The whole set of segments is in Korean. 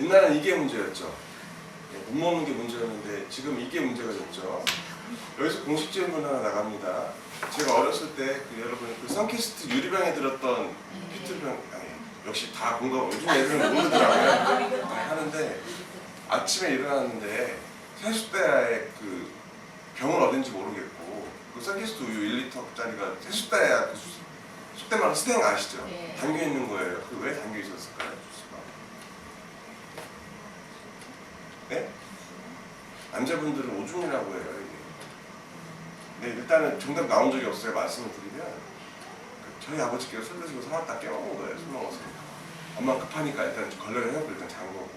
옛날엔 이게 문제였죠. 못 먹는 게 문제였는데 지금 이게 문제가 됐죠. 여기서 공식 질문 하나 나갑니다. 제가 어렸을 때 여러분 그 선키스트 유리병에 들었던 피트병 역시 다 공감. 요즘 애들은 모르더라고요. 하는데 아침에 일어났는데 세숫대야의 그 병은 어딘지 모르겠고 그 선키스트 우유 1리터짜리가 세숫대야 그 숫대만 스탱 아시죠? 네. 담겨 있는 거예요. 그 왜 담겨 있었을까요? 네? 남자분들은 오줌이라고 해요. 이게. 네, 일단은 정답 나온 적이 없어요. 말씀을 드리면 저희 아버지께서 술 드시고 사왔다 깨먹은 거예요. 술 먹었으니까. 엄마 급하니까 일단 걸레를 해놓고 일단 잠근 거고.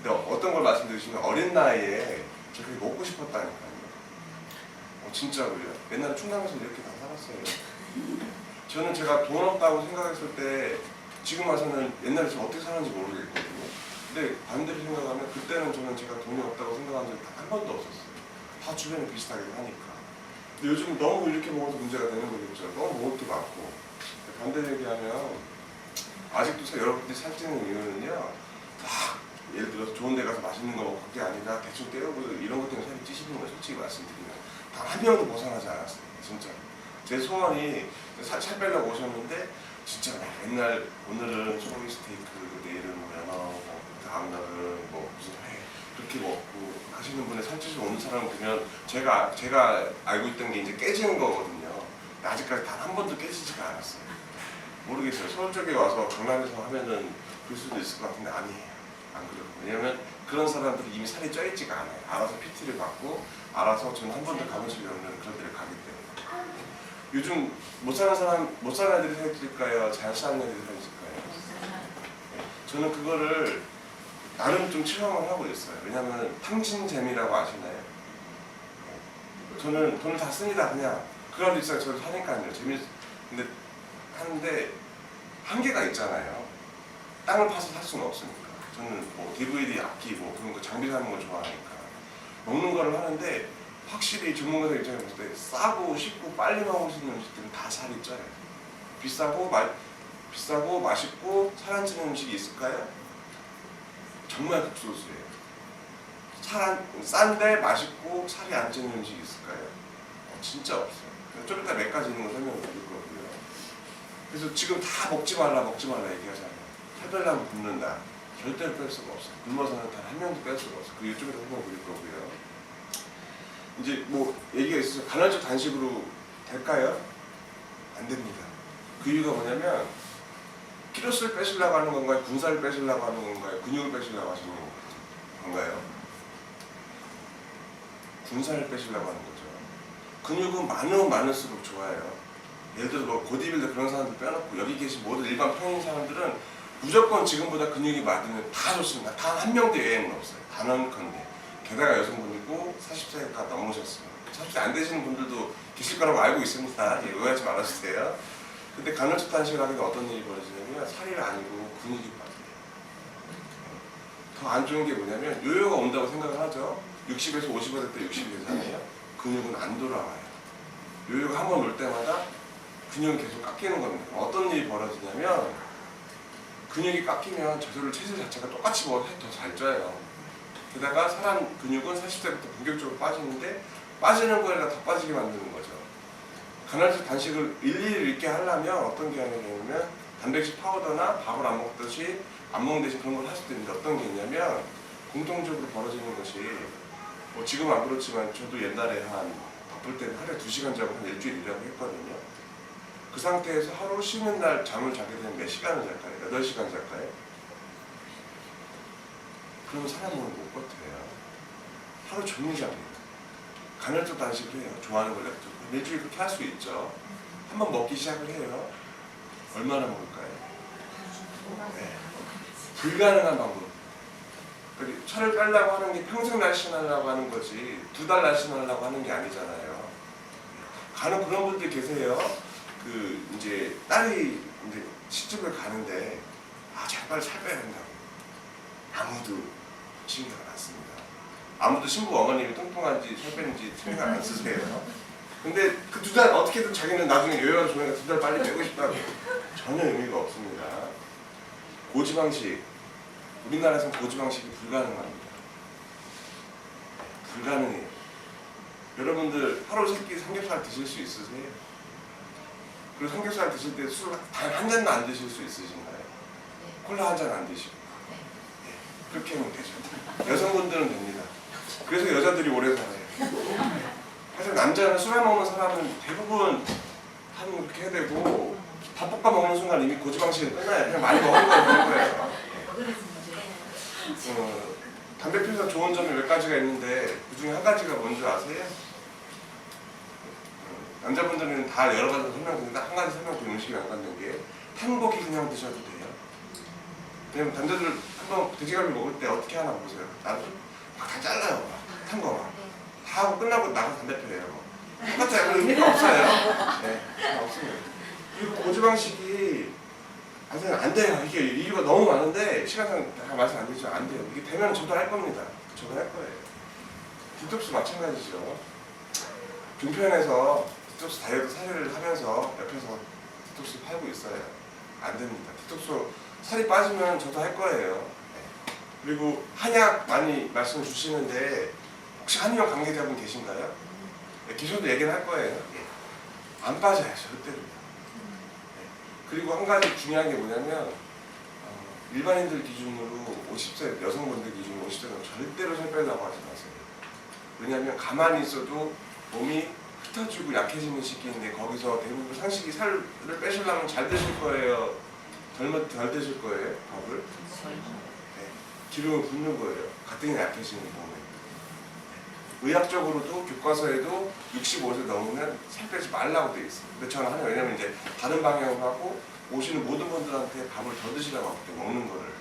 근데 어떤 걸 말씀드리시면 어린 나이에 저 그게 먹고 싶었다니까요. 진짜로요. 옛날에 충남에서 이렇게 다 살았어요. 저는 제가 돈 없다고 생각했을 때 지금 와서는 옛날에 저 어떻게 살았는지 모르겠거든요. 근데 반대로 생각하면 그때는 저는 제가 돈이 없다고 생각한 적이 단 한 번도 없었어요. 다 주변에 비슷하게 하니까. 근데 요즘 너무 이렇게 먹어서 문제가 되는 거겠죠. 너무 먹을 게 많고. 반대로 얘기하면 아직도 여러분들이 살찌는 이유는요. 다 예를 들어서 좋은 데 가서 맛있는 거 먹고 그게 아니라 대충 때려보고 이런 것 때문에 살이 찌시는 거예요. 솔직히 말씀드리면. 단 한 명도 벗어나지 않았어요. 진짜. 제 소원이 살 빼려고 오셨는데 진짜 맨날 오늘은 소고기 스테이크, 내일은 연어, 다음날은 뭐 무슨 회 그렇게 먹고 하시는 분의 살찌시고 오는 사람을 보면 제가 알고 있던 게 이제 깨지는 거거든요. 근데 아직까지 단 한 번도 깨지지가 않았어요. 모르겠어요. 서울 쪽에 와서 강남에서 하면은 그럴 수도 있을 것 같은데 아니에요. 안 그래요. 왜냐면 그런 사람들이 이미 살이 쪄있지가 않아요. 알아서 PT를 받고 알아서 저는 한 번도 가본 적이 없는 그런 데를 가기 때문에. 요즘 못 사는 애들이 살이 찔까요? 잘 사는 애들이 살이 찔까요? 저는 그거를 나름 좀 체험을 하고 있어요. 왜냐면 탕진재미라고 아시나요? 저는 돈을 다 씁니다. 그냥 그런 일상 저도 사니까요. 근데 하는데 한계가 있잖아요. 땅을 파서 살 수는 없으니까. 저는 뭐 DVD, 악기 뭐 그런 거 장비 사는 걸 좋아하니까 먹는 거를 하는데 확실히 전문가들 입장에 봤을 때 싸고 쉽고 빨리 먹을 수 있는 음식들은 다 살이 쪄요. 비싸고 맛있고 살 안 찌는 음식이 있을까요? 정말 극소수예요. 싼데 맛있고 살이 안 찌는 음식이 있을까요? 진짜 없어요. 좀 이따 몇 가지 있는 거 설명을 드릴 거고요. 그래서 지금 다 먹지 말라 얘기하잖아요. 살 빼려면 굶는다. 절대로 뺄 수가 없어요. 굶어서는 단 한 명도 뺄 수가 없어요. 그 이쪽에서 설명 드릴 거고요. 이제 뭐 얘기가 있어서 간헐적 단식으로 될까요? 안 됩니다. 그 이유가 뭐냐면 키로수를 빼시려고 하는 건가요? 군살을 빼시려고 하는 건가요? 근육을 빼시려고 하시는 건가요? 군살을 빼시려고 하는 거죠. 근육은 많으면 많을수록 좋아요. 예를 들어 뭐 보디빌더 그런 사람들 빼놓고 여기 계신 모든 일반 평인 사람들은 무조건 지금보다 근육이 많으면 다 좋습니다. 단 한 명도 예외는 없어요. 단언컨대. 게다가 여성분이고 40세가 넘으셨으면 40세 안 되시는 분들도 계실 거라고 알고 있습니다. 예, 오해하지 말아주세요. 근데 간헐적 단식을 하게 되면 어떤 일이 벌어지냐면 살이 아니고 근육이 빠져요. 더 안 좋은 게 뭐냐면 요요가 온다고 생각을 하죠. 60에서 50이 될 때 60이 되잖아요. 근육은 안 돌아와요. 요요가 한 번 올 때마다 근육은 계속 깎이는 겁니다. 어떤 일이 벌어지냐면 근육이 깎이면 저절로 체질 자체가 똑같이 더 잘 쪄요. 게다가 사람 근육은 40세부터 본격적으로 빠지는데 빠지는 거에다 더 빠지게 만드는 거죠. 간헐적 단식을 일일이 있게 하려면 어떤 게 하냐면 단백질 파우더나 밥을 안 먹듯이 안 먹는 대신 그런 걸 할 수도 있는데 어떤 게 있냐면 공통적으로 벌어지는 것이 뭐 지금 안 그렇지만 저도 옛날에 한 바쁠 때는 하루에 2시간 자고 한 일주일 일하고 했거든요. 그 상태에서 하루 쉬는 날 잠을 자게 되면 몇 시간을 잘까요? 8시간 잘까요? 그러면 사람은 못 버텨요. 하루 종일 잡니다. 간헐적 단식을 해요. 좋아하는 걸 냅두고. 일주일 그렇게 할 수 있죠. 한번 먹기 시작을 해요. 얼마나 먹을까요? 네. 불가능한 방법. 살을 빼려고 하는 게 평생 날씬하려고 하는 거지 2달 날씬하려고 하는 게 아니잖아요. 간혹 그런 분들 계세요. 그 이제 딸이 이제 시집을 가는데 제발 살 빼야 된다고. 아무도 신경 안 씁니다. 아무도 신부 어머님이 뚱뚱한지 살 빼는지 신경 안 쓰세요. 근데 그 2달 어떻게든 자기는 나중에 요요가 좋으니까 2달 빨리 빼고 싶다고. 전혀 의미가 없습니다. 고지방식 우리나라에서는 고지방식이 불가능합니다. 불가능해요. 여러분들 하루 세끼 삼겹살 드실 수 있으세요? 그리고 삼겹살 드실 때 술 단 한 잔도 안 드실 수 있으신가요? 콜라 한 잔 안 드시고. 그렇게 하면 되죠. 여성분들은 됩니다. 그래서 여자들이 오래 살아요. 사실 남자는 술 안 먹는 사람은 대부분 하면 그렇게 해야 되고, 밥 볶아 먹는 순간 이미 고지방식이 끝나요. 그냥 많이 먹은 거예요. 그런 거예요. 담배 피우면서 좋은 점이 몇 가지가 있는데 그 중에 한 가지가 뭔지 아세요? 남자분들은 다 여러 가지 설명드리는데 한 가지 설명드리면 음식이 안 갖는 게 탄고기 그냥 드셔도 돼요. 왜냐면 남자들 한번 돼지갈비 먹을 때 어떻게 하나 보세요. 나도 막 다 잘라요. 탄 거 막. 다 하고 끝나고 나가서 담배 피워요. 똑같아요. 의미가 없어요. 네, 없습니다. 그리고 고지방식이 아무튼 안 돼요. 이게 이유가 너무 많은데 시간상 다 말씀 안 되죠. 안 돼요. 이게 되면 저도 할 겁니다. 저도 할 거예요. 디톡스 마찬가지죠. 종편에서 디톡스 다이어트 사례를 하면서 옆에서 디톡스 팔고 있어요. 안 됩니다. 디톡스 살이 빠지면 저도 할 거예요. 그리고 한약 많이 말씀 주시는데 혹시 한의원 관계자분 계신가요? 계셔도 얘기는 할 거예요. 안 빠져요. 절대로. 그리고 한 가지 중요한 게 뭐냐면 일반인들 기준으로 50세 여성분들 기준으로 50세는 절대로 살 빼려고 하지 마세요. 왜냐하면 가만히 있어도 몸이 흩어지고 약해지는 시기인데 거기서 대부분 상식이 살을 빼시려면 잘 드실 거예요? 덜 드실 거예요? 밥을? 네. 기름을 붓는 거예요. 가뜩이나 약해지는 몸에. 의학적으로도 교과서에도 65세 넘으면 살 빼지 말라고 되어 있어요. 근데 저는 하는 왜냐면 이제 다른 방향으로 하고 오시는 모든 분들한테 밥을 더 드시라고 하기 때문에 먹는 거를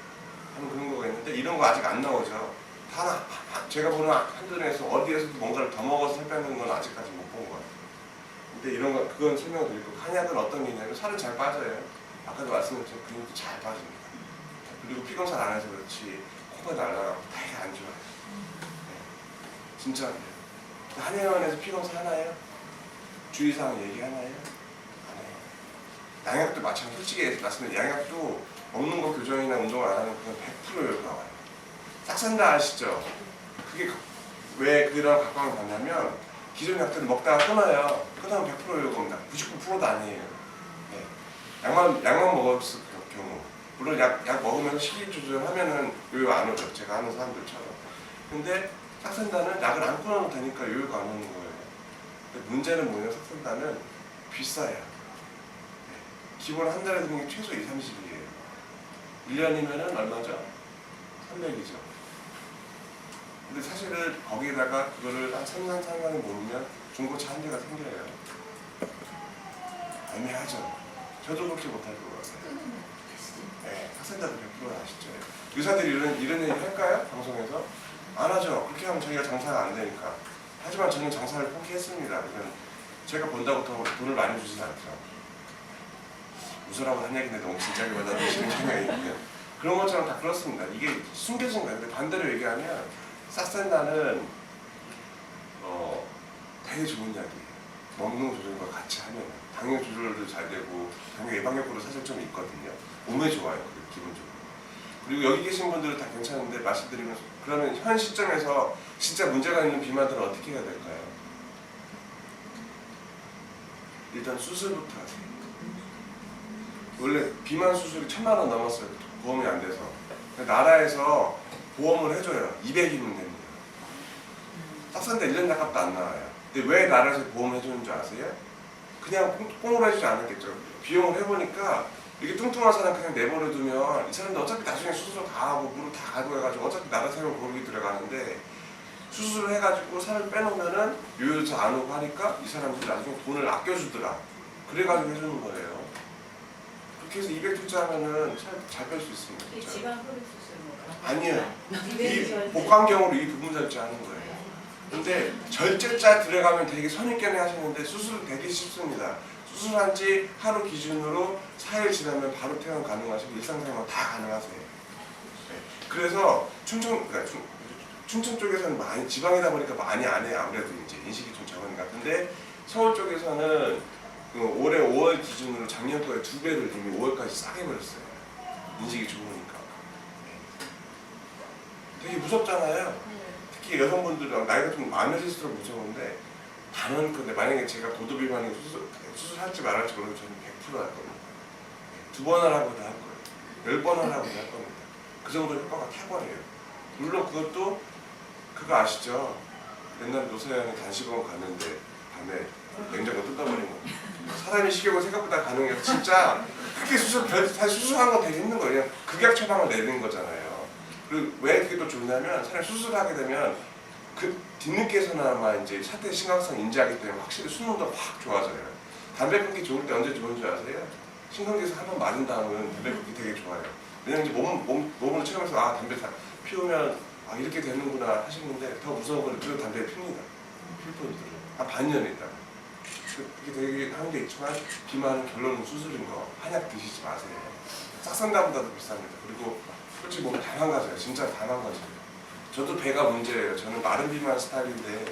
하는 그런 거가 있는데 이런 거 아직 안 나오죠. 다 제가 보는 한전에서 어디에서도 뭔가를 더 먹어서 살 빼는 건 아직까지 못 본 거예요. 근데 이런 거 그건 설명드리고 한약은 어떤 게 있냐면 살은 잘 빠져요. 아까도 말씀드렸지만 근육도 잘 빠집니다. 그리고 피검사를 안 해서 그렇지 코가 날아가고 되게 안 좋아요. 진짜 안 돼요. 한의원에서 피검사 하나요? 주의사항 얘기하나요? 안 해요. 양약도 마찬가지. 솔직히 말씀드리면 양약도 먹는 거 교정이나 운동을 안 하면 그건 100% 나와요. 싹산다 아시죠? 그게 왜 그런 각광을 받냐면 기존 약들을 먹다가 끊어요. 끊으면 100% 요겁니다. 99%도 아니에요. 네. 약만 먹었을 경우 물론 약 먹으면서 식이 조절하면은 요요 안 오죠. 제가 아는 사람들처럼. 근데 싹산다는 약을 안 끊어도 되니까 요요가 안 오는 거예요. 근데 문제는 뭐냐면 싹산다는 비싸요. 네. 기본 한 달에 드는 게 최소 2, 30일이에요. 1년이면은 얼마죠? 300이죠. 근데 사실은 거기에다가 그거를 한 3, 4년을 모르면 중고차 한 대가 생겨요. 애매하죠. 저도 그렇게 못할 것 같아요. 네, 싹산다도 100% 아시죠? 의사들이 이런 얘기 할까요? 방송에서? 안 하죠. 그렇게 하면 저희가 장사가 안 되니까. 하지만 저는 장사를 포기했습니다. 그건 제가 본다고 돈을 많이 주진 않더라고요. 웃으라고 한 얘기인데 너무 진지하게 받아들이시는 경향이 있고요. 그런 것처럼 다 그렇습니다. 이게 숨겨진 거예요. 근데 반대로 얘기하면 싹산다는 되게 좋은 약이에요. 먹는 조절과 같이 하면 당뇨 조절도 잘 되고 당뇨 예방효과도 사실 좀 있거든요. 몸에 좋아요. 기본적으로. 그리고 여기 계신 분들은 다 괜찮은데 말씀드리면 그러면 현 시점에서 진짜 문제가 있는 비만들은 어떻게 해야 될까요? 일단 수술부터 하세요. 원래 비만 수술이 1000만 원 넘었어요. 보험이 안 돼서. 나라에서 보험을 해줘요. 200이면 됩니다. 싹산다 1년 약값도 안 나와요. 근데 왜 나라에서 보험을 해주는 줄 아세요? 그냥 꽁으로 해주지 않았겠죠. 비용을 해보니까 이게 뚱뚱한 사람 그냥 내버려두면 이 사람들 어차피 나중에 수술 다 하고 물을 다 가고 해가지고 어차피 나라 세금 고르기 들어가는데 수술을 해가지고 살을 빼놓으면은 요요도 안 오고 하니까 이 사람들이 나중에 돈을 아껴주더라. 그래가지고 해주는 거예요. 그렇게 해서 200 투자하면은 잘 뺄 수 있습니다. 지방 흡입 수술 뭐 아니에요. 이 복강경으로 이 부분 절제하는 거예요. 근데 절제자 들어가면 되게 선입견에 하시는데 수술 되게 쉽습니다. 수술한 지 하루 기준으로 4일 지나면 바로 퇴원 가능하시고 일상생활 다 가능하세요. 네. 그래서 춘천 쪽에서는 많이 지방이다 보니까 많이 안 해요. 아무래도 이제 인식이 좀 적으니까. 근데 서울 쪽에서는 올해 5월 기준으로 작년 거에 2배를 이미 5월까지 싸게 버렸어요. 인식이 좋으니까. 네. 되게 무섭잖아요. 특히 여성분들은 나이가 좀 많으실수록 무서운데 단언컨대 만약에 제가 고도비만이 수술할지 말할지 모르고 저는 100%할 겁니다. 2번 하라고도 할 거예요. 10번 하라고도 할 겁니다. 그 정도 효과가 탁월해요. 물론 그것도 그거 아시죠? 옛날 노사연이 단식원 갔는데 밤에 냉장고 뜯어버린 거. 사람이 식욕은 생각보다 가능해서 진짜 그렇게 수술한 건 되게 힘든 거예요. 그냥 극약 처방을 내는 거잖아요. 그리고 왜 그게 또 좋냐면 사람이 수술하게 되면 그 뒤늦게서나마 이제 사태의 심각성 인지하기 때문에 확실히 수능도 확 좋아져요. 담배 끊기 좋을 때 언제 좋은 줄 아세요? 신경제에서 한 번 맞은 다음은 담배 끊기 되게 좋아요. 왜냐면 이제 몸으로 체험해서 아 담배 피우면 아 이렇게 되는구나 하시는데 더 무서운 건 그래도 담배를 핍니다. 필 분들은 한 반년 있다가 그게 되게 하는 게 있지만 비만은 결론은 수술인 거 한약 드시지 마세요. 싹산다보다도 비쌉니다. 그리고 솔직히 몸이 다 망가져요. 진짜 다 망가져요. 저도 배가 문제예요. 저는 마른 비만 스타일인데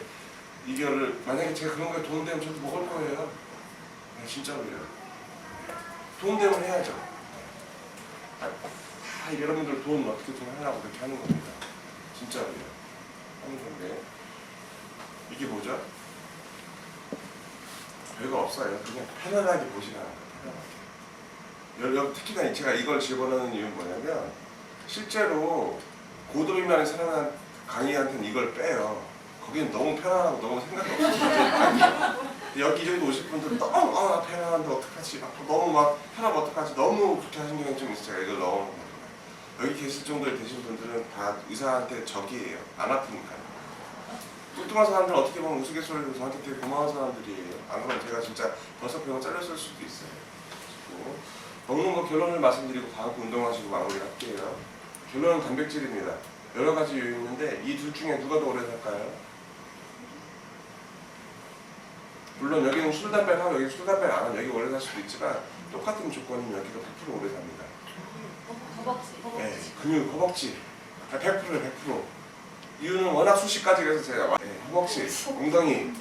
이거를 만약에 제가 그런 거에 돈 되면 저도 먹을 거예요. 네, 진짜로요. 돈 되면 해야죠. 다 여러분들 돈 어떻게 돈 하려고 그렇게 하는 겁니다. 진짜로요. 하는 건데 이게 뭐죠? 별거 없어요. 그냥 편안하게 보시라는 거예요. 편안하게. 특히나 제가 이걸 집어넣는 이유는 뭐냐면 실제로 고도비만의 사람한 강의한테는 이걸 빼요. 거기는 너무 편안하고 너무 생각이 없어요. 여기저기 오실 분들은 너무 편안한데 어떡하지? 너무 막 편하면 어떡하지? 너무 그렇게 하신 경우가 좀 있어요. 제가 이걸 넣어놓은 겁니다. 여기 계실 정도에 되신 분들은 다 의사한테 적이에요. 안 아프니까요. 뚱뚱한 사람들 어떻게 보면 우스갯소리로 저한테 되게 고마운 사람들이에요. 안 그러면 제가 진짜 벌써 병원 잘렸을 수도 있어요. 그리고 먹는 거 결론을 말씀드리고 다음 운동하시고 마무리할게요. 결론은 단백질입니다. 여러 가지 이유 있는데 이 둘 중에 누가 더 오래 살까요? 물론 여기는 술, 담배를 하고 여기 술, 담배를 안 하면 여기 오래 살 수도 있지만 똑같은 조건이면 여기가 100% 오래 삽니다. 허벅지. 네, 근육, 허벅지 100%예요. 100%. 이유는 워낙 수시까지 해서 제가 허벅지, 엉덩이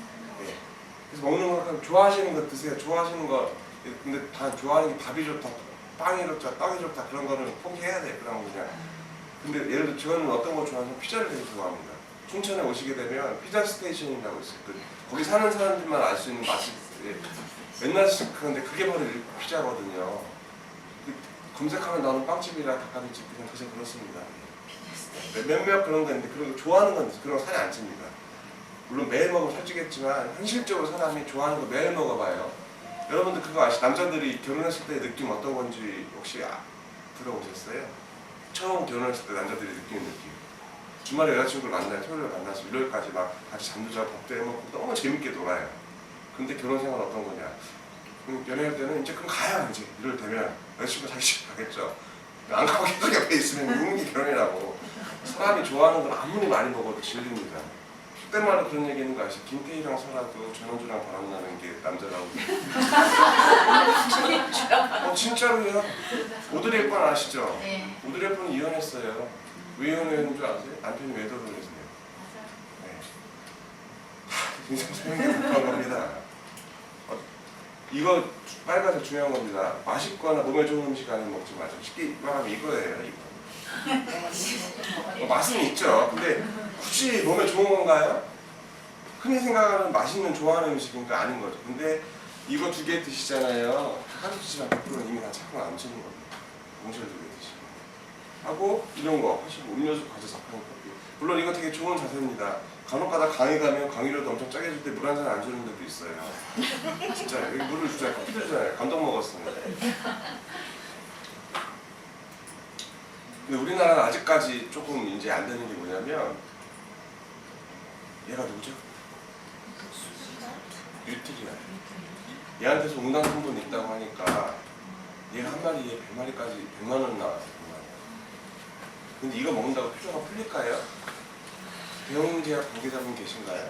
그래서 먹는 거 좋아하시는 거 드세요. 좋아하시는 거 근데 다 좋아하는 게 밥이 좋다, 빵이 좋다, 떡이 좋다 그런 거는 포기해야 돼. 그런 거 그냥. 근데 예를 들어 저는 어떤 거 좋아하냐면 피자를 되게 좋아합니다. 춘천에 오시게 되면 피자 스테이션이라고 있어요. 거기 사는 사람들만 알 수 있는 맛이 맨날 그런데 그게 바로 피자거든요. 검색하면 나오는 빵집이나 닭갈비집 그냥 그저 그렇습니다. 몇몇 그런 거 있는데 그런 거 좋아하는 건 그런 거 살이 안 찝니다. 물론 매일 먹으면 살찌겠지만 현실적으로 사람이 좋아하는 거 매일 먹어봐요. 여러분들 그거 남자들이 결혼했을 때 느낌 어떤 건지 혹시 들어보셨어요? 처음 결혼했을 때 남자들이 느끼는 느낌. 주말에 여자친구를 만나요. 토요일에 만나서 일요일까지 막 같이 잠도 자고 밥도 해먹고 너무 재밌게 놀아요. 근데 결혼 생활 어떤 거냐? 연애할 때는 이제 그럼 가요. 이제 일요일 되면 여자친구 자기 집 가겠죠. 안 가고 계속 옆에 있으면 우는 게 결혼이라고. 사람이 좋아하는 건 아무리 많이 먹어도 질립니다. 그때 말로 그런 얘기 있는 거 아시죠? 김태희랑 설아도 전원주랑 바람나는 게 남자라고. 진짜로요. 오드리 헵번 아시죠? 네. 오드리 헵번이 이혼했어요. 왜 이혼했는 줄 아세요? 남편이 왜 결혼했어요? 네. 인생 사는 게 그런 겁니다. 이거 빨간색 중요한 겁니다. 맛있거나 몸에 좋은 음식 아니면 먹지 마세요. 쉽게 말하면 이거예요. 이거. 맛은 있죠. 근데 굳이 몸에 좋은 건가요? 흔히 생각하는 맛있는 좋아하는 음식인가 아닌 거죠. 근데 이거 2개 드시잖아요. 닭가슴 드시면 100%는 이미 다 착각 안 치는 겁니다. 몽쉘 2개 드시고 하고 이런 거 하시고 음료수 과자 작가는 커피. 물론 이거 되게 좋은 자세입니다. 간혹가다 강의 가면 강의료도 엄청 짜게 줄 때 물 한 잔 안 주는 데도 있어요. 진짜 여기 물을 주잖아요. 커피도 주잖아요. 감동 먹었습니다. 근데 우리나라는 아직까지 조금 이제 안 되는 게 뭐냐면 얘가 누구죠? 뉴트리아. 얘한테서 응당 성분이 있다고 하니까 얘가 한 마리에 100마리까지 100만 원 나왔어요. 100만 원. 근데 이거 먹는다고 피로가 풀릴까요? 대형제약 관계자분 계신가요?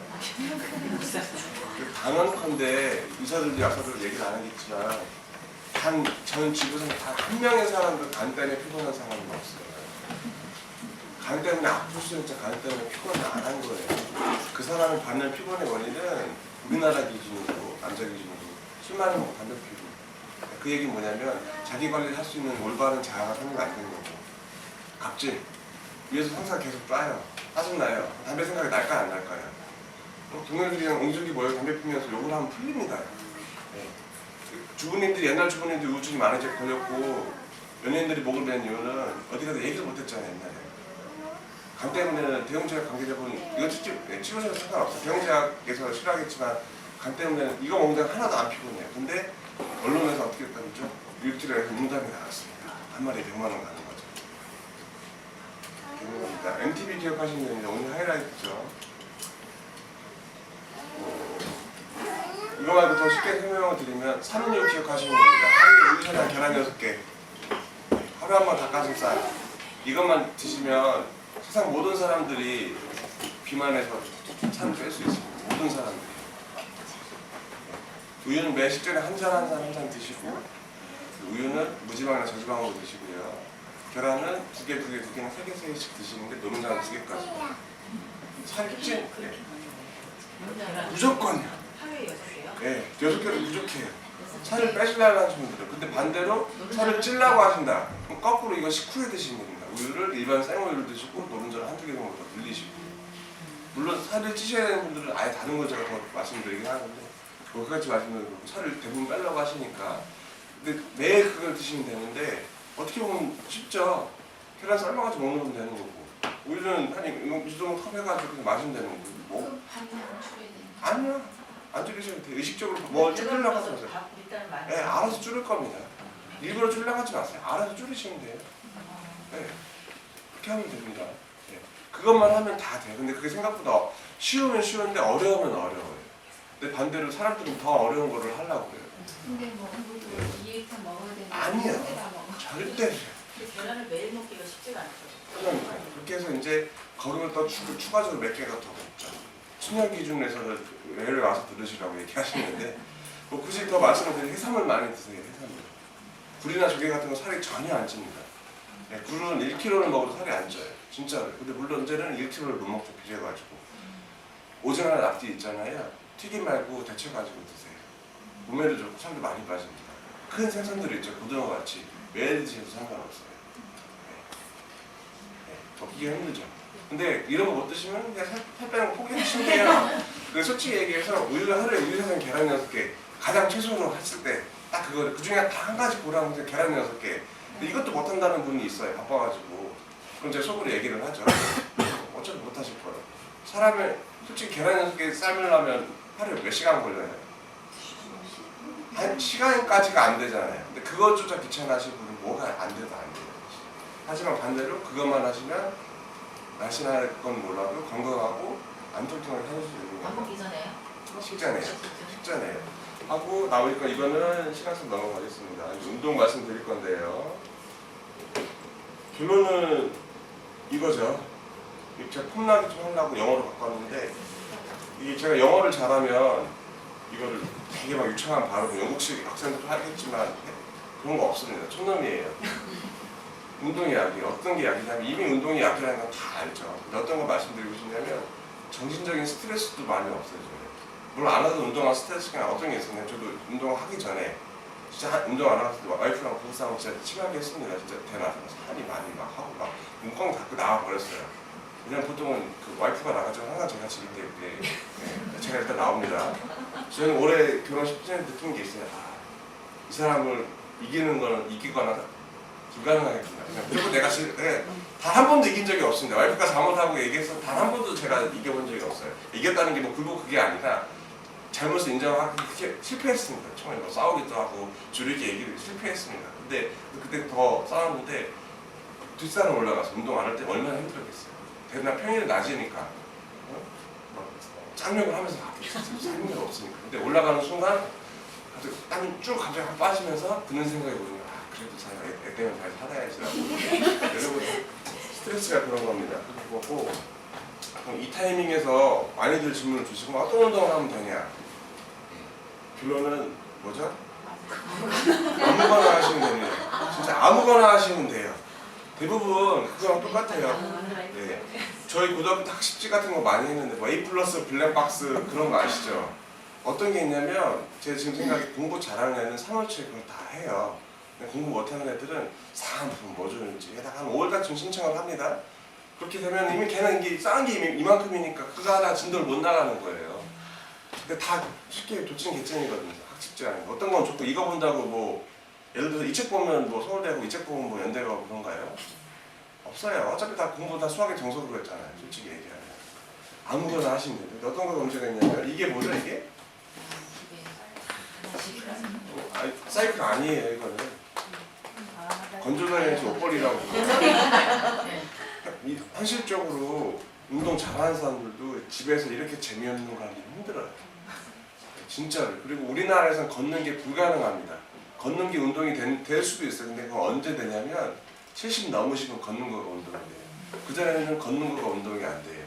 단언컨대 의사들도 약사들도 얘기를 안 하겠지만 전 지구상에 단 한 명의 사람도 간 때문에 피곤한 사람은 없어요. 간 때문에 아플 수 있는 간 때문에 피곤을 안 한 거예요. 그 사람이 받는 피곤의 원인은 우리나라 기준으로 남자 기준으로 술 많이 먹고 담배 피우고 그 얘기는 뭐냐면 자기 관리를 할 수 있는 올바른 자아가 생기면 안 되는 거고 갑질 위에서 황사가 계속 쏴요. 짜증나요. 담배 생각이 날까요 안 날까요? 동료들이랑 옹졸이 모여 담배 피우면서 욕을 하면 풀립니다. 네. 주부님들이 옛날 주부님들이 우울증이 많이 걸렸고 연예인들이 목을 벤 이유는 어디 가서 얘기를 못했잖아요 옛날에. 간 때문에는 대형제약 관계자분 이거 찍으셔도 상관없어요. 대형제약에서 싫어하겠지만 간 때문에는 이거 먹는데 하나도 안 피곤해요. 근데 언론에서 어떻게 했다면죠? 일주일에 문담이 나왔습니다. 한 마리에 100만 원 가는 거죠. 대단합니다. MTV 기억하시는 분이 오늘 하이라이트죠. 이거 말고 더 쉽게 설명을 드리면 316 기억하시는 겁니다. 하루에 우유사랑 계란 6개, 하루 한 번 닭가슴살. 이것만 드시면 세상 모든 사람들이 비만해서 살을 뺄 수 있습니다. 모든 사람들이. 우유는 매 식전에 한 잔 한 잔 한 잔 드시고, 우유는 무지방이나 저지방으로 드시고요. 계란은 2개, 2개, 2개는 3개, 3개씩 드시는데 노른자는 2개까지. 살이 찐. 무조건요. 하루에 6개요? 네, 6개도 부족해요. 살을 빼시려고 하시는 분들은. 근데 반대로 살을 찌려고 하신다. 그럼 거꾸로 이거 식후에 드시면 됩니다. 우유를 일반 생우유를 드시고 노른자를 한두 개 정도 더 늘리시고. 물론 살을 찌셔야 되는 분들은 아예 다른 걸 제가 더 말씀드리긴 하는데 그것까지 말씀드리고 살을 대부분 빼려고 하시니까 근데 매일 그걸 드시면 되는데 어떻게 보면 쉽죠. 계란 삶아가지고 먹는 건 되는 거고 우유는 이 정도 컵 해가지고 그냥 마시면 되는 거고 뭐? 그럼 반은 안 줄여야 되니까. 아니요. 안 줄이셔도 돼요. 의식적으로 뭘 줄이려고 하지 마세요. 일단 많이. 네, 알아서 줄일 겁니다. 일부러 줄이려고 하지 마세요. 알아서 줄이시면 돼요. 네, 그렇게 하면 됩니다. 네. 그것만 하면 다 돼요. 근데 그게 생각보다 쉬우면 쉬운데 어려우면 어려워요. 근데 반대로 사람들은 더 어려운 거를 하려고 그래요. 근데 뭐 우리도 이해탕 먹어야 되는데 아니요. 다 먹어. 절대. 근데 계란을 매일 먹기가 쉽지가 않죠. 그러니까 그렇게 해서 이제 거름을 더 추가적으로 몇 개가 더 먹죠. 수면 기준에서는 매일 와서 들으시라고 얘기하시는데 뭐 굳이 더 말씀을 드리면 해산물 많이 드세요. 해산물. 굴이나 조개 같은 거 살이 전혀 안 찝니다. 네, 굴은 1kg를 먹어도 살이 안 쪄요. 진짜로. 근데 물론 이제는 1kg를 못 먹죠. 비례가지고. 오징어나 낙지 있잖아요. 튀김 말고 데쳐가지고 드세요. 몸에도 좋고 살도 많이 빠집니다. 큰 생선들 있죠. 고등어 같이 매일 드셔도 상관없어요. 먹기가 힘들죠. 근데 이런 거 못 드시면 그냥 살 빼는 거 포기하시면 돼요. 솔직히 얘기해서 우유가 하루에 우유사상 계란 6개 가장 최소로 했을 때 딱 그거 그 중에 다 한 가지 고르면 계란 6개. 근데 이것도 못 한다는 분이 있어요. 바빠가지고. 그럼 제가 속으로 얘기를 하죠. 어차피 못 하실 거예요. 사람을 솔직히 계란 6개 삶으려면 하루에 몇 시간 걸려요? 한 시간까지가 안 되잖아요. 근데 그것조차 귀찮아하시는 분은 뭐가 안 돼도 안 돼요. 하지만 반대로 그것만 하시면 날씬할 건 몰라도 건강하고 안 통통하게 살 수 있는 밥 거예요. 먹기 전에요? 식전에요. 식전에요. 하고 나오니까 이거는 시간상 넘어가겠습니다. 운동 말씀드릴 건데요. 결론은 이거죠. 제가 폼나기 좀 하려고 영어로 바꿨는데 이게 제가 영어를 잘하면 이거를 되게 막 유창한 발음으로 영국식 학생들도 하겠지만 그런 거 없습니다. 촌놈이에요. 운동이 약이에요. 어떤 게 약이냐면 이미 운동이 약이라는 건 다 알죠. 근데 어떤 거 말씀드리고 싶냐면 정신적인 스트레스도 많이 없어져요. 물론 안 하던 운동한 스트레스가 어떤 게 있었냐면 저도 운동하기 전에 진짜 운동 안 하고 와이프랑 부부싸움 진짜 심하게 했습니다. 진짜 대낮에 살이 많이 막 하고 막 문광 닫고 나와버렸어요. 왜냐면 보통은 그 와이프가 나가지고 항상 제가 지기 때문에 네, 제가 일단 나옵니다. 저는 올해 결혼식 전에 느낀 게 있어요. 이 사람을 이기는 거는 이기거나 불가능하겠구나. 그리고 내가 단 한 번도 이긴 적이 없습니다. 와이프가 잘못하고 얘기해서 단 한 번도 제가 이겨본 적이 없어요. 이겼다는 게 뭐 굴고 그게 아니라 잘못을 인정하기 실패했습니다. 처음에 뭐 싸우기도 하고 줄이게 얘기를 실패했습니다. 근데 그때 더 싸웠는데 뒷산을 올라가서 운동 안 할 때 얼마나 힘들었겠어요. 대낮 평일은 낮이니까 짱력을 하면서 할 일이 없으니까. 근데 올라가는 순간 땀이 쭉 갑자기 빠지면서 드는 생각이 오는 거예요. 그래도 애 때문에 잘 살아야지라고. 여러분 스트레스가 그런 겁니다. 그거고 이 타이밍에서 많이들 질문을 주시고 어떤 운동을 하면 되냐. 결론은 뭐죠? 아무거나 하시면 됩니다. 진짜 아무거나 하시면 돼요. 대부분 그거랑 똑같아요. 네. 저희 고등학교 때 학습지 같은 거 많이 했는데 뭐 A 플러스 블랙박스 그런 거 아시죠? 어떤 게 있냐면 제 지금 생각에 공부 잘하는 애는 3월초에 그걸 다 해요. 공부 못하는 애들은 4한 부분 뭐 주는지 게다가 한 5월달쯤 신청을 합니다. 그렇게 되면 이미 걔는 이게 쌓은 게 이미 이만큼이니까 그거 하나 진도를 못 나가는 거예요. 근데 다 쉽게 도찐개찐이거든요. 학습제라는 거. 어떤 건 좋고 이거 본다고 뭐 예를 들어서 이 책 보면 뭐 서울대고 이 책 보면 뭐 연대 가고 그런가요? 없어요. 어차피 다 공부 다 수학의 정석으로 했잖아요. 솔직히 얘기하면. 아무거나 하시면 돼요. 근데 어떤 거 문제가 있냐면 이게 뭐죠 이게? 사이클 아니에요 이거는. 건조다니면서 옷걸이라고. 현실적으로 운동 잘하는 사람들도 집에서 이렇게 재미없는 거 하기 힘들어요. 진짜로. 그리고 우리나라에서는 걷는 게 불가능합니다. 걷는 게 운동이 될 수도 있어요. 근데 그건 언제 되냐면 70 넘으시면 걷는 거가 운동이 돼요. 그전에는 걷는 거가 운동이 안 돼요.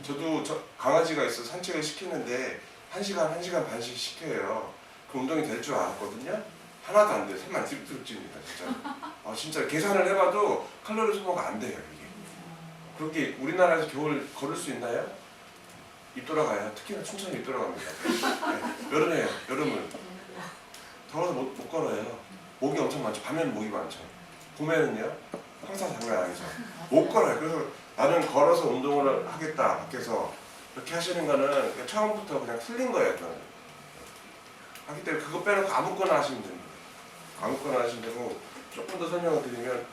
저도 강아지가 있어 산책을 시키는데 1시간 반씩 시켜요. 그 운동이 될 줄 알았거든요. 하나도 안 돼요. 살만 찌릅찌릅 찝니다. 진짜. 진짜 계산을 해봐도 칼로리 소모가 안 돼요. 이게. 그렇게 우리나라에서 겨울 걸을 수 있나요? 입 돌아가요. 특히나 춘천이 입 돌아갑니다. 네. 여름에요. 여름은 더워서 못 걸어요. 목이 엄청 많죠. 밤에는 목이 많죠. 봄에는요. 항상 장난 아니죠. 못 걸어요. 그래서 나는 걸어서 운동을 하겠다. 밖에서 이렇게 하시는 거는 처음부터 그냥 틀린 거예요. 저는. 하기 때문에 그거 빼놓고 아무거나 하시면 됩니다. 아무거나 하시면 되고 조금 더 설명을 드리면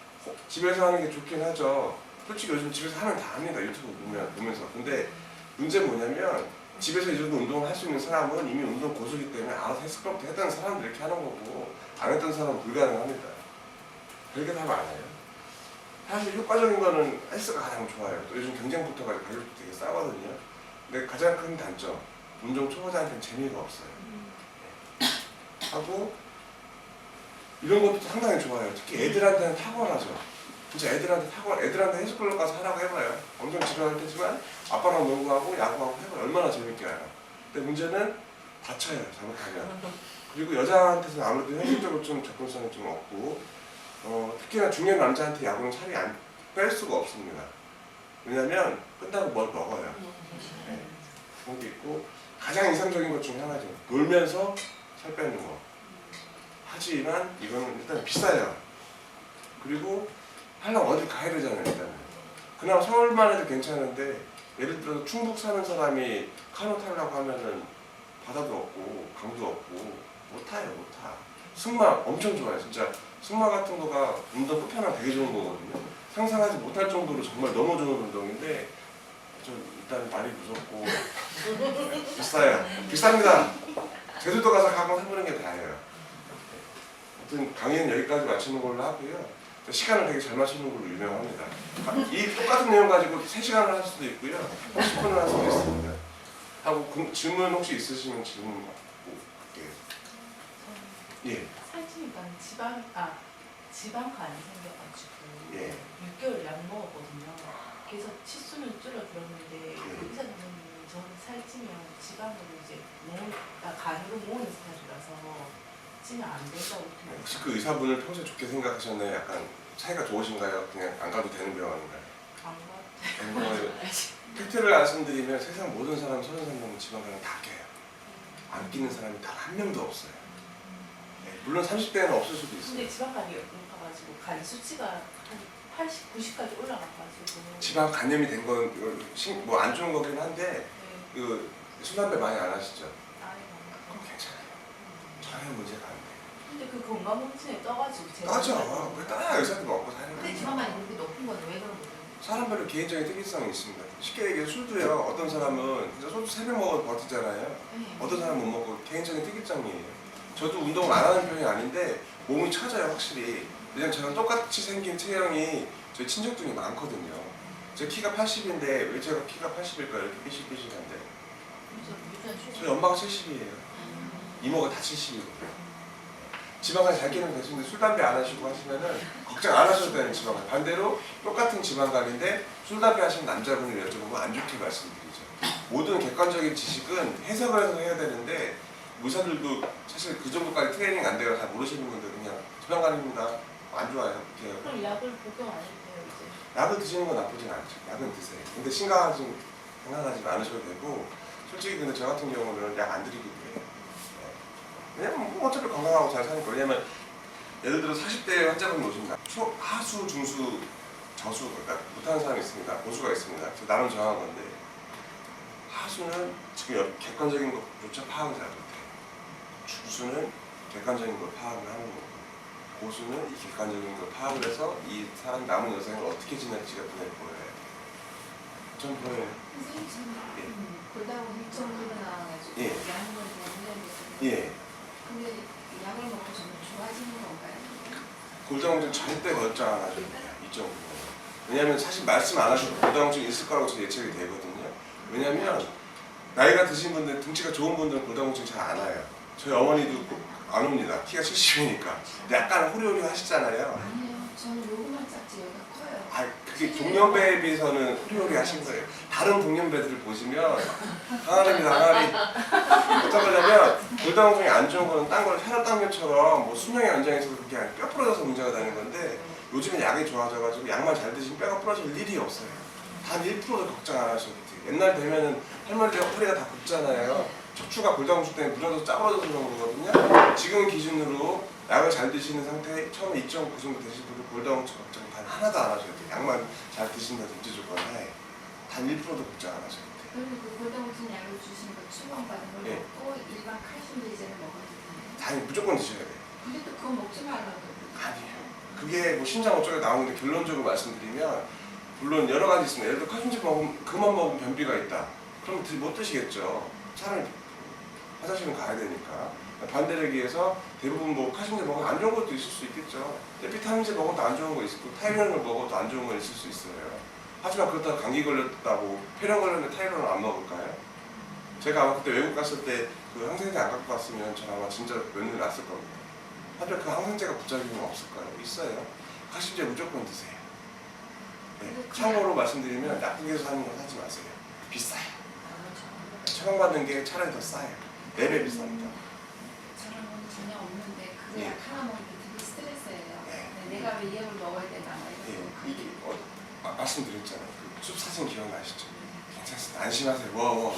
집에서 하는 게 좋긴 하죠. 솔직히 요즘 집에서 하면 다 합니다. 유튜브 보면서. 근데 문제는 뭐냐면 집에서 이 정도 운동을 할 수 있는 사람은 이미 운동 고수기 때문에 알아서 했을 것부터 했던 사람들 이렇게 하는 거고 안 했던 사람은 불가능합니다. 그렇게 다 많아요. 사실 효과적인 거는 헬스가 가장 좋아요. 또 요즘 경쟁부터가 가격도 되게 싸거든요. 근데 가장 큰 단점, 운동 초보자한테는 재미가 없어요. 하고 이런 것도 상당히 좋아요. 특히 애들한테는 탁월하죠. 진짜 애들한테 헬스클럽 가서 하라고 해봐요. 엄청 지루할 테지만 아빠랑 농구하고 야구하고 해봐요. 얼마나 재밌게 알아. 근데 문제는 다쳐요. 잘못하면. 그리고 여자한테는 아무래도 현실적으로 좀 접근성이 좀 없고 특히나 중년 남자한테 야구는 살이 안 뺄 수가 없습니다. 왜냐면 끝나고 뭘 먹어요. 네. 그런 게 있고 가장 이상적인 것 중에 하나죠. 놀면서 살 빼는 거. 하지만 이거는 일단 비싸요. 그리고 하려면 어디 가야 되잖아요. 일단은. 그나마 서울만 해도 괜찮은데 예를 들어서 충북 사는 사람이 카누 타려고 하면은 바다도 없고 강도 없고 못 타요. 못 타. 승마 엄청 좋아요. 진짜 승마 같은 거가 운동 끝판왕 되게 좋은 거거든요. 상상하지 못할 정도로 정말 너무 좋은 운동인데 좀 일단 말이 무섭고 비싸요. 비쌉니다. 제주도 가서 가끔 해보는 게 다예요. 아무튼 강의는 여기까지 마치는 걸로 하고요. 시간을 되게 잘 맞추는 걸로 유명합니다. 이 똑같은 내용 가지고 3시간을 할 수도 있고요. 10분을 할 수도 있습니다. 하고 질문 혹시 있으시면 질문 받고 갈게요. 예. 살찌니까 지방간이 생겨가지고 예. 6개월 약 먹었거든요. 그래서 치수는 줄어들었는데 의사 선생님이 저는 살찌면 지방으로 이제 간으로 모으는 스타일이라서 찌면 안 된다고 그래요. 혹시 그 의사분을 평소에 좋게 생각하셨나요? 약간 사이가 좋으신가요? 그냥 안 가도 되는 병원인가요? 안 병원에 팩트를 말씀드리면 세상 모든 사람 33명 지방간을 다 껴요. 안 끼는 사람이 단 한 명도 없어요. 네, 물론 30대에는 없을 수도 있어요. 근데 지방간이 올라가가지고 간 수치가 한 80, 90까지 올라가가지고 지방 간염이 된 건 뭐 안 좋은 거긴 한데 네. 그 술 담배 많이 안 하시죠? 아이고. 그럼 괜찮아요. 전혀 문제가 안 돼요. 근데 그 건강검진에 떠가지고 제가 따져. 왜 따야 의사도 먹고 사는 근데 거예요. 지방간이 그렇게 높은 건 왜 그런 거예요? 사람별로 개인적인 특이성이 있습니다. 쉽게 얘기해서 술도요. 어떤 사람은 진짜 소주 3병 먹어도 버티잖아요. 네. 어떤 사람은 못 먹고 개인적인 특이점이에요. 저도 운동을 안 하는 편이 아닌데 몸이 처져요 확실히. 왜냐면 저랑 똑같이 생긴 체형이 저희 친척 중에 많거든요. 제 키가 80인데 왜 제가 키가 80일까요? 이렇게 삐실삐실한데. 저희 엄마가 70이에요. 이모가 다 70이거든요. 지방간 잘 끼는 대신에 술, 담배 안 하시고 하시면은 걱정 안 하셔도 되는 지방간. 반대로 똑같은 지방간인데 술, 담배 하시는 남자분을 여쭤보면 안 좋게 말씀드리죠. 모든 객관적인 지식은 해석을 해서 해야 되는데 의사들도 사실 그 정도까지 트레이닝 안 돼요. 다 모르시는 분들 그냥 지방간입니다. 안 좋아요. 그냥. 그럼 약을 복용 안 해도 돼요 이제? 약을 드시는 건 나쁘진 않죠. 약은 드세요. 근데 생각하지 않으셔도 되고 솔직히 근데 저 같은 경우는 약 안 드리기도 해요. 왜냐면 뭐 어차피 건강하고 잘 사니까. 왜냐면 예를 들어 40대 환자분 오신다. 하수, 중수 저수, 그러니까 못하는 사람이 있습니다. 고수가 있습니다. 그래서 나름 정한 건데 하수는 지금 객관적인 것조차 파악을 잘 못해요. 주수는 객관적인 걸 파악을 하는 거고 고수는 이 객관적인 걸 파악을 해서 이 사람 남은 여생을 어떻게 지낼지가 눈에 보여요. 전 보여요. 선생님 지금 골다공 1.5로 나와가지고 예. 약을 먹는데 예. 근데 약을 먹고 좀 좋아지는 건가요? 골다공증 절대 걱정 안 하셔도 돼요. 2.5. 왜냐하면 사실 말씀 안 하셔도 골다공증이 있을 거라고 저 예측이 되거든요. 왜냐하면 나이가 드신 분들, 등치가 좋은 분들은 골다공증 잘 안 와요. 저희 어머니도 안 옵니다. 키가 70이니까. 약간 호리호리 하시잖아요. 아니에요. 저는 요거만 작지 여기가 커요. 아, 그게 동년배에 비해서는 호리호리 하신 거예요. 다른 동년배들을 보시면 항아리입니다, 항아리. 어떤 거냐면 골다공증이 안 좋은 거는 딴 거는 혈압당뇨처럼 뭐 수명의 연장에 있어서 그게 아니라 뼈 부러져서 문제가 되는 건데 요즘에 약이 좋아져가지고 약만 잘 드시면 뼈가 부러질 일이 없어요. 단 1%도 걱정 안 하셔도 돼요. 옛날 되면은 할머니들 허리가 다 굽잖아요. 척추가 골다공증 때문에 무너져서 짜부러져서 그런 거거든요. 지금 기준으로 약을 잘 드시는 상태에 처음에 2.9 정도 되신 분들 골다공증 걱정 단 하나도 안 하셔도 돼요. 약만 잘 드신다는 전제 조건 하에 단 1%도 걱정 안 하셔도 돼요. 그리고 그 골다공증 약을 주신 거 처방받은 걸 예. 먹고 일반 칼슘 제제를 먹어도 되나요? 당연히 무조건 드셔야 돼요. 근데 또 그거 먹지 말라고 아니에요. 그게 뭐 신장 어쩌고 나오는데 결론적으로 말씀드리면 물론 여러 가지 있습니다. 예를 들어 칼슘제 먹으면 그만 먹으면 변비가 있다. 그럼 못 드시겠죠. 차라리 화장실은 가야 되니까. 반대로 얘기해서 대부분 뭐 칼슘제 먹으면 안 좋은 것도 있을 수 있겠죠. 비타민제 먹어도 안 좋은 거 있고 타이레놀 먹어도 안 좋은 거 있을 수 있어요. 하지만 그렇다고 감기 걸렸다고 폐렴 걸렸는데 타이레놀 안 먹을까요? 제가 아마 그때 외국 갔을 때 그 항생제 안 갖고 갔으면 저 아마 진짜 면을 났을 겁니다. 하지만 그 항생제가 부작용이 없을까요? 있어요. 칼슘제 무조건 드세요. 네. 참고로 말씀드리면 약국에서 사는 거 사지 마세요. 비싸요. 처방받는 게 차라리 더 싸요. 4배 비쌉니다. 저런 건 전혀 없는데 그 예. 약 하나 먹는 게 되게 스트레스예요. 예. 네, 내가 왜 이 약을 먹어야 되나 막 예, 이게 이러고 말씀드렸잖아요. 그 숲 사진 기억나시죠? 괜찮습니다. 안심하세요. 뭐.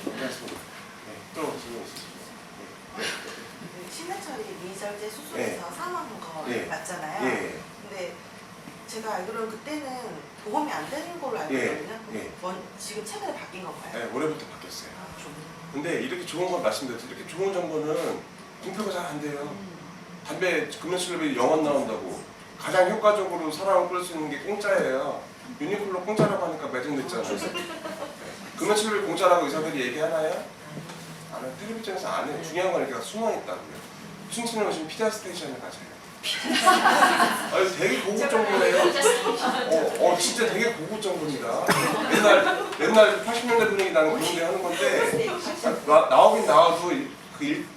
괜찮습니다. 네, 또 질문 있으시죠? 신해철이 미절제 수술에서 사망한 거 예. 맞잖아요. 예. 근데 제가 알기로는 그때는 보험이 안 되는 걸로 알고 예. 있거든요. 예. 지금 최근에 바뀐 건가요? 네, 올해부터 바뀌었어요. 아, 좀. 근데 이렇게 좋은 건 말씀드렸죠. 이렇게 좋은 정보는 공표가 잘 안 돼요. 담배 금연실업이 영원 나온다고 가장 효과적으로 사람을 끌 수 있는 게 공짜예요. 유니클로 공짜라고 하니까 매진됐잖아요. 금연실업이 공짜라고 의사들이 얘기하나요? 안 해요. 텔레비전에서 안 해요. 중요한 건 이렇게 숨어 있다고요. 춘천에 오시면 피자 스테이션에 가세요. 아니, 되게 고급 정보네요. 진짜 되게 고급 정보입니다. 옛날 80년대 분위기 나는 그런 게 하는 건데 나오긴 나와도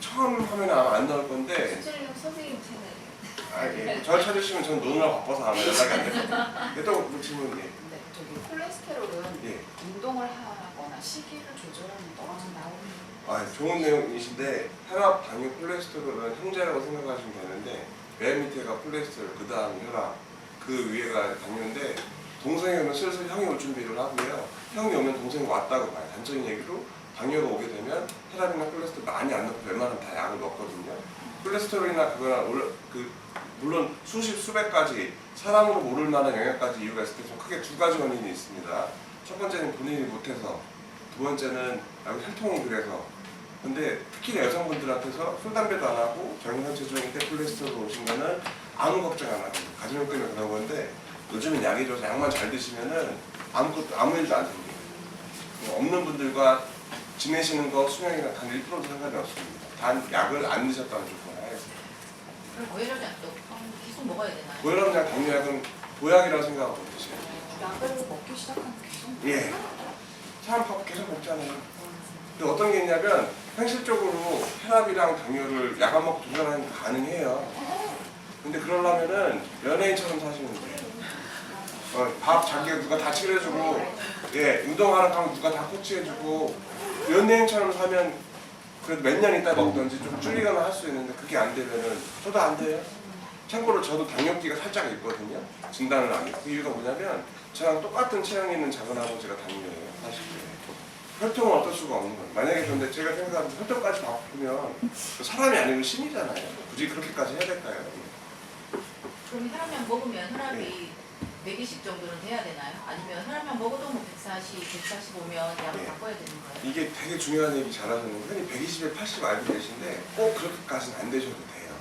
처음 하면 아마 안 나올 건데 수술용 선생님 채널이에요. 예. 저를 찾으시면 전 노느라 바빠서 아마 연락이 안 되거든요. 또 질문이 네, 저기 콜레스테롤은 예. 운동을 하거나 식이를 조절하면 떨어져 나오는 좋은 내용이신데 혈압, 당뇨, 콜레스테롤은 형제라고 생각하시면 되는데 맨 밑에가 콜레스테롤, 그 다음 혈압, 그 위에가 당뇨인데 동생이 오면 슬슬 형이 올 준비를 하고요. 형이 오면 동생이 왔다고 봐요. 단적인 얘기로 당뇨가 오게 되면 혈압이나 콜레스테롤 많이 안 넣고 웬만하면 다 약을 먹거든요. 콜레스테롤이나 그거나 물론 수십 수백 가지 사람으로 모를 만한 영역까지 이유가 있을 때 좀 크게 두 가지 원인이 있습니다. 첫 번째는 본인이 못해서, 두 번째는 혈통이 그래서. 근데 특히 여성분들한테서 술, 담배도 안 하고 정상 체중일 때 콜레스테롤 오신 거는 아무 걱정 안 하고 가족력 때문에 그런 건데 요즘은 약이 좋아서 약만 잘 드시면은 아무 일도 안 생겨요. 없는 분들과 지내시는 거 수명이랑 단 1%도 상관이 없습니다. 단 약을 안 드셨다는 조건 하에서. 그럼 고혈압약도 계속 먹어야 되나요? 고혈압약, 당뇨약은 보약이라고 생각하고 드세요. 약을 먹기 시작하면 계속 예. 사람 밥 계속 먹잖아요. 근데 어떤 게 있냐면 현실적으로 혈압이랑 당뇨를 약 안 먹고 조절하는 게 가능해요. 근데 그러려면은 연예인처럼 사시면 돼요. 밥 자기가 누가 다 차려주고, 예, 운동하러 가면 누가 다 코치해주고, 연예인처럼 사면 그래도 몇 년 있다 먹든지 좀 줄이거나 할 수 있는데 그게 안 되면은 저도 안 돼요. 참고로 저도 당뇨기가 살짝 있거든요. 진단을 안 해요. 그 이유가 뭐냐면 저랑 똑같은 체형이 있는 작은 아버지가 당뇨예요. 40대. 혈통은 어쩔 수가 없는 거예요. 만약에 근데 제가 생각하면 혈통까지 바꾸면 사람이 아니고 신이잖아요. 굳이 그렇게까지 해야 될까요? 그럼 혈압약 먹으면 혈압이 120 정도는 돼야 되나요? 아니면 혈압약 먹어도 뭐 140, 145면 약을 네. 바꿔야 되는 거예요? 이게 되게 중요한 얘기 잘하셨는데 흔히 120에 80 알고 계신데 꼭 그렇게까지는 안 되셔도 돼요.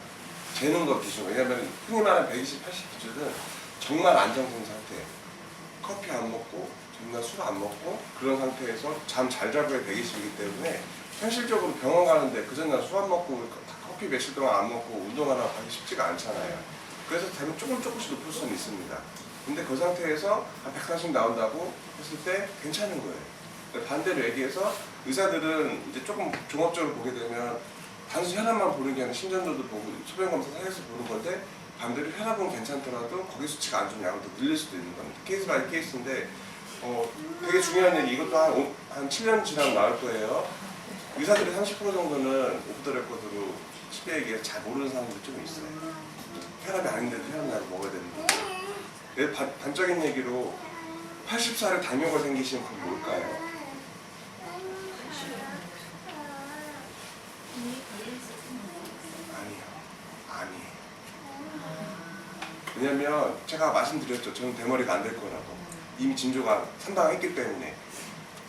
재는 거 기준. 왜냐면 흔히 말하는 120, 80 기준은 정말 안정된 상태. 커피 안 먹고 정말 술 안 먹고 그런 상태에서 잠 잘 자고야 120이기 때문에 현실적으로 병원 가는데 그 전날 술 안 먹고 커피 며칠 동안 안 먹고 운동하러 가기 쉽지가 않잖아요. 그래서 되면 조금씩 높을 수는 있습니다. 근데 그 상태에서 한 140 나온다고 했을 때 괜찮은 거예요. 반대로 얘기해서 의사들은 이제 조금 종합적으로 보게 되면 단순히 혈압만 보는 게 아니라 심전도도 보고 소변검사 사이에서 보는 건데 반대로 혈압은 괜찮더라도 거기 수치가 안 좋은 약을 더 늘릴 수도 있는 겁니다. 케이스 바이 케이스인데 되게 중요한 얘기 이것도 한 7년 지나면 나올 거예요. 의사들의 30% 정도는 오프 더 레코드로 쉽게 얘기해서 잘 모르는 사람들이 좀 있어요. 혈압이 아닌데도 혈압약을 먹어야 되는데 반적인 얘기로 80살에 당뇨가 생기시면 그건 뭘까요? 아니에요. 왜냐면 제가 말씀드렸죠. 저는 대머리가 안 될 거라고. 이미 진조가 상당했기 때문에.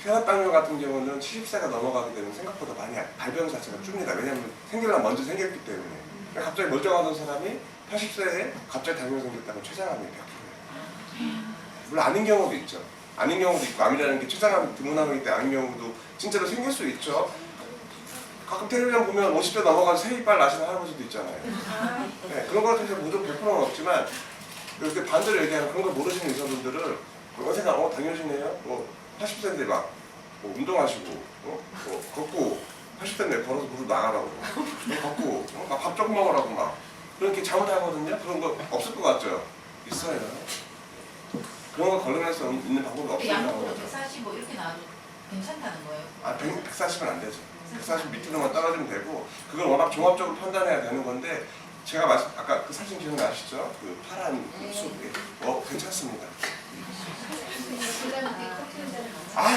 혈압당뇨 같은 경우는 70세가 넘어가게 되면 생각보다 많이 발병 자체가 줍니다. 왜냐면 생기려면 먼저 생겼기 때문에. 갑자기 멀쩡하던 사람이 80세에 갑자기 당뇨 생겼다면 췌장암이 100%예요. 물론 아닌 경우도 있죠. 아닌 경우도 있고 암이라는 게 췌장암 드문암이기 때문에 아닌 경우도 진짜로 생길 수 있죠. 가끔 텔레비전 보면 50대 넘어가서 새 이빨 나시는 할아버지도 있잖아요. 네, 그런 거 같은 경우 모두 100%는 없지만 이렇게 반대로 얘기하면 그런 걸 모르시는 의사분들은 생각, 당뇨시네요. 80세인데 막 운동하시고 걷고 80세인데 걸어서 무릎 나가라고 걷고 밥 조금 먹으라고 막 그렇게 잘못하거든요. 그런 거 없을 것 같죠? 있어요. 그런 거 걸러낼 수 있는 방법이 없어요. 약먹으로 140 뭐 이렇게 나와도 괜찮다는 거예요? 140은 안 되죠. 140 밑으로만 떨어지면 되고 그걸 워낙 종합적으로 판단해야 되는 건데 제가 아까 그 사진 기억나시죠? 그 파란 숲 괜찮습니다.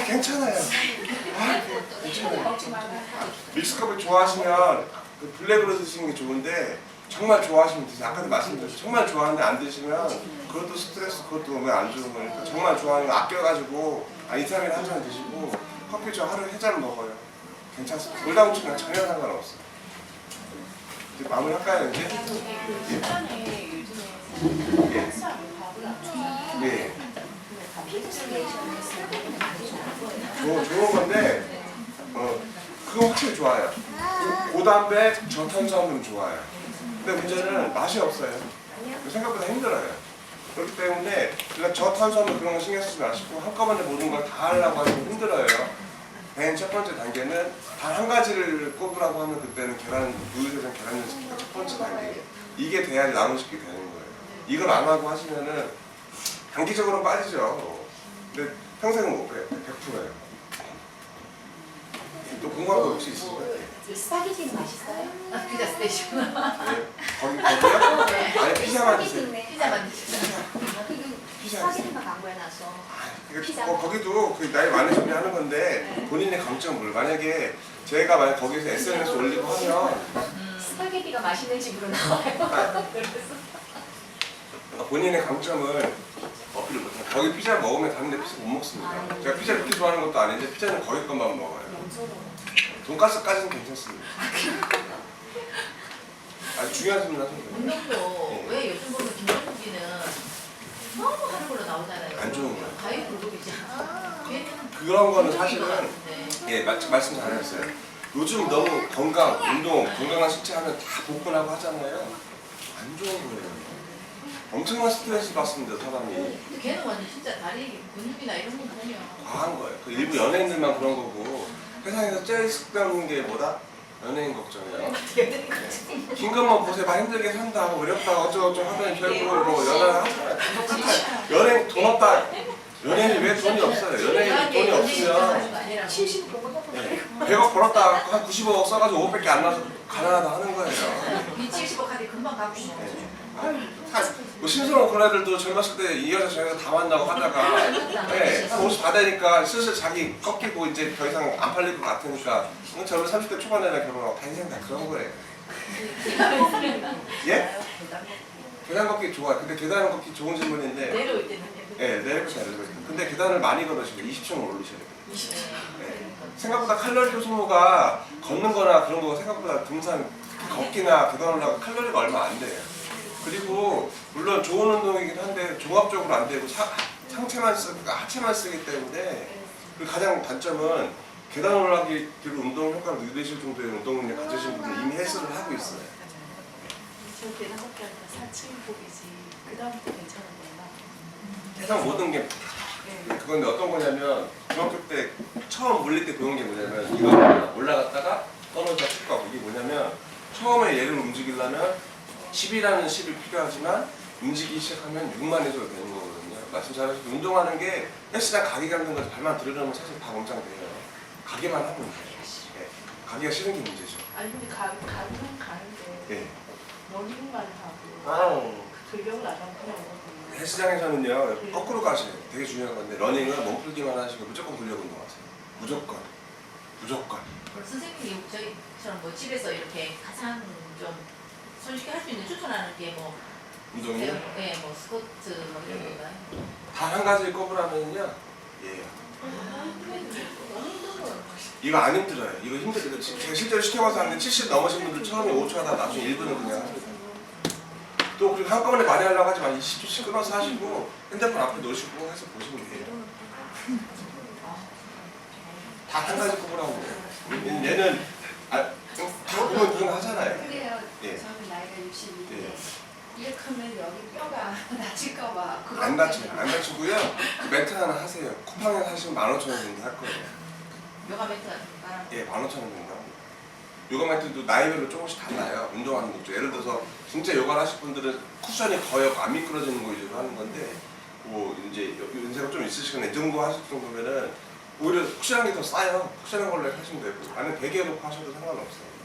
괜찮아요. 괜찮아요. 믹스커피 좋아하시면 그 블랙으로 드시는 게 좋은데 정말 좋아하시면 드세요. 아까도 말씀드렸죠. 정말 좋아하는데 안 드시면 그것도 스트레스, 그것도 왜 안 좋은 거니까 정말 좋아하는 거 아껴가지고 2, 3일에 한 잔 드시고 커피 저 하루에 3잔 먹어요. 괜찮습니다. 올라오시면 전혀 상관없어요. 이제 마무리할까요 이제? 일단에 요즘에 한수하고 밥을 안 줘요. 네. 피부에 좋은 건데 그거 확실히 좋아요. 고단백 저탄수화물은 좋아요. 근데 문제는 맛이 없어요. 생각보다 힘들어요. 그렇기 때문에 그러니까 저탄수화물 그런 거 신경 쓰지 마시고 한꺼번에 모든 걸 다 하려고 하면 힘들어요. 맨 첫 번째 단계는 단 한 가지를 꼽으라고 하면 그때는 우유세정 계란 연습기가 첫 번째 단계. 이게 돼야지 나무식이 되는 거예요. 이걸 안 하고 하시면은 단기적으로는 빠지죠. 근데 평생은 100%예요. 또 궁금한 거 혹시 있으세요? 스파게티 맛있어요? 피자 스테이션. 네. 거기요? 네. 아니 피자만 드세요. 피자 만드시죠. 피자 스파게티만 광고해놨어. 피자. 거기도 그 나이 많으시면 하는 건데 본인의 강점은 뭘 만약에 제가 만약 거기서 SNS 올리고 하면 스파게티가 맛있는 집으로 나와요. 본인의 강점을 어필을 못해요. 거기 피자 먹으면 다른 데 피자 못 먹습니다. 제가 피자 그렇게 좋아하는 것도 아닌데 피자는 거기 것만 먹어요. 돈가스까지는 괜찮습니다. 아주 중요한 질문 하셨네요. 운동도 왜 요즘 보면 김정국이는 너무 하는 걸로 나오잖아요. 안 좋은 거예요. 과유 불급이잖아. 그런 거는 사실은 말씀 잘하셨어요. 요즘 너무 건강, 운동, 건강한 식체 하면 다 복근하고 하잖아요. 안 좋은 거예요. 엄청난 스트레스 받습니다, 사람이. 근데 걔는 완전 진짜 다리 근육이나 이런 거 보면 과한 거예요. 그 일부 연예인들만 그런 거고 세상에서 제일 쓸데없는 게 뭐다? 연예인 걱정이에요. 긴 것만 보세요. 막 힘들게 산다, 어렵다, 어쩌고저쩌고 하더니 결국은 뭐 연애를 하잖아요. 똑같아요. 연예인 돈 없다. 연예인이 왜 돈이 없어요? 연예인이 돈이 없으면 70 그거 100억 벌었다 한 90억 써가지고 500개 안 나서 가난하다 하는 거예요. 이 70억 카드 금방 가고 싶어. 뭐 심수롱 그런 애들도 젊었을 때 이 여자 저 여자 다 만나고 하다가 50 다 되니까 슬슬 자기 꺾이고 이제 더 이상 안 팔릴 것 같으니까 저는 30대 초반에나 결혼하고 다 인생 다 그런 거예요. 예? 계단 걷기 좋아요. 근데 계단 걷기 좋은 질문인데 내려올 때는 네, 엘리베이터. 근데 계단을 많이 걸으시면 20층을 올리셔야 돼요. 20층. 네. 생각보다 칼로리 소모가 걷는 거나 그런 거가 생각보다 등산, 걷기나 계단 올라가 칼로리가 얼마 안 돼요. 그리고 물론 좋은 운동이긴 한데 종합적으로 안 되고 상체만 쓰고 하체만 쓰기 때문에 그 가장 단점은 계단 올라가기 뒤로 운동 효과를 누리실 정도의 운동 능력 가지신 분은 이미 헬스를 하고 있어요. 저 계단밖에 안 돼. 4층 복이지. 그 다음부터 괜찮은 거야. 세상 모든 게 네. 그건데 어떤 거냐면 중학교 때 처음 물릴 때 배운 게 뭐냐면 이거 올라갔다가 떨어져 쭉 가고 이게 뭐냐면 처음에 얘를 움직이려면 10이라는 10이 필요하지만 움직이기 시작하면 6만 해줘도 되는 거거든요. 말씀 잘하시고 운동하는 게 헬스장 가기 가는 거지 발만 들여놓으면 사실 다 멈짱돼요. 가기만 하면 돼요. 네. 가기가 싫은 게 문제죠. 아니 근데 가는 가는데 네. 러닝만 하고 아. 근력 나가면 그냥 오거든요. 헬스장에서는요 거꾸로 가시요 되게 중요한 건데 러닝은 몸풀기만 하시고 무조건 근력 운동하세요. 무조건. 그럼 선생님이 저희처럼 뭐 집에서 이렇게 가장 좀 손쉽게 할 수 있는 추천하는 게 뭐 운동이요? 네, 뭐 스쿼트 뭐 이런 건가요? 단 한 가지 꼽으라면요. 예. 이거 안 힘들어요. 이거 힘들어요. 제가 실제로 시켜봐서 하는데 70 넘으신 분들 처음에 5초 하다 나중에 1분은 그냥 합니다. 또 그리고 한꺼번에 많이 하려고 하지 마. 20초씩 끊어서 하시고 핸드폰 앞에 놓으시고 해서 보시면 돼요. 다 한 가지 꼽으라고. 얘는 대부분 그런 거 하잖아요. 그래요. 예. 저는 나이가 62인데 예. 이렇게 하면 여기 뼈가 다칠까봐 안 다쳐요. 안 다치고요. 그 매트 하나 하세요. 쿠팡에서 하시면 15,000원 정도 할 거예요. 요가 매트 같은 거 깔아. 예, 15,000원 정도 합니다. 요가 매트도 나이별로 조금씩 달라요. 운동하는 거죠. 예를 들어서 진짜 요가를 하실 분들은 쿠션이 거의 안 미끄러지는 거 위주로 하는 건데 뭐 이제 연세가 좀 있으시거나 이 정도 하실 정도면은 오히려 쿠션한 게 더 싸요. 쿠션한 걸로 하시면 되고 아니면 베개 놓고 하셔도 상관없어요.